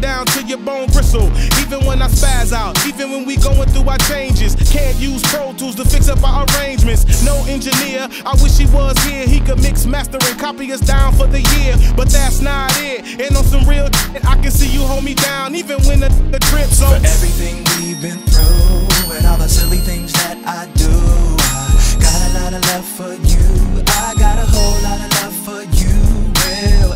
down till your bone bristle. Even when I spaz out, even when we going through our changes. Can't use Pro Tools to fix up our arrangements. No engineer, I wish he was here. He could mix, master, and copy us down for the year. But that's not it. And on some real shit, I can see you hold me down, even when the trip's on. For everything we've been through and all the silly things that I do, I got a lot of love for you. I got a whole lot of love for you. Real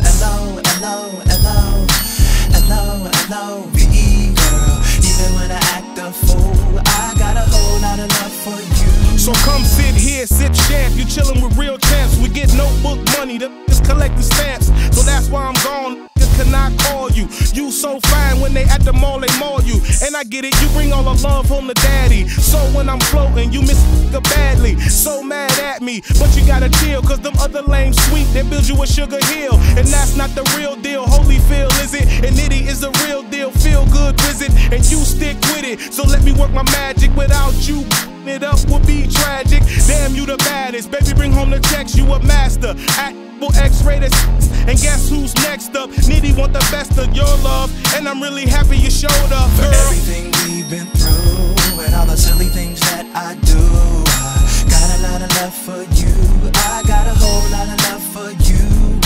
L-O-V-E, girl. Even when I act a fool, I got a whole lot of love for you. So come sit here, sip champ. You chillin' with real champs. We get notebook money, the just collecting stamps. So that's why I'm gone. Cannot call you. You so fine when they at the mall, they maul you. And I get it, you bring all the love home to daddy. So when I'm floating, you miss her badly. So mad at me, but you gotta chill, cause them other lame sweet, they build you a sugar hill. And that's not the real deal. Holyfield is it, and Nitty is the real deal. Feel good visit, and you stick with it. So let me work my magic. Without you, it up would be tragic. Damn, you the baddest. Baby, bring home the checks, you a master. X-rated, and guess who's next up? Nitty want the best of your love, and I'm really happy you showed up, girl. For everything we've been through and all the silly things that I do, I got a lot of love for you. I got a whole lot of love for you.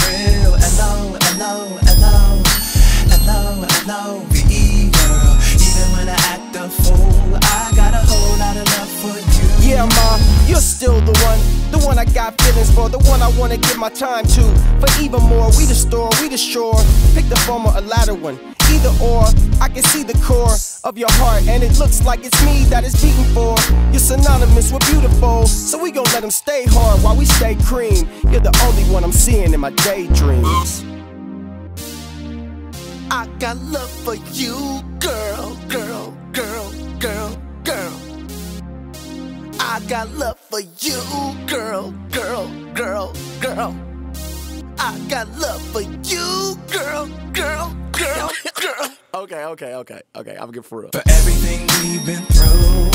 Real L-O-V-E, girl. Even when I act a fool, I got a whole lot of love for you. Yeah, ma, you're still the one I got feelings for, the one I wanna give my time to. For even more, we the store, we the shore. Pick the former or latter one, either or. I can see the core of your heart, and it looks like it's me that it's beating for. You're synonymous with beautiful, so we gon' let them stay hard while we stay cream. You're the only one I'm seeing in my daydreams. I got love for you, girl, girl, girl, girl, girl. I got love for you, girl, girl, girl, girl. I got love for you, girl, girl, girl, girl. Okay, I'm good for real. For everything we've been through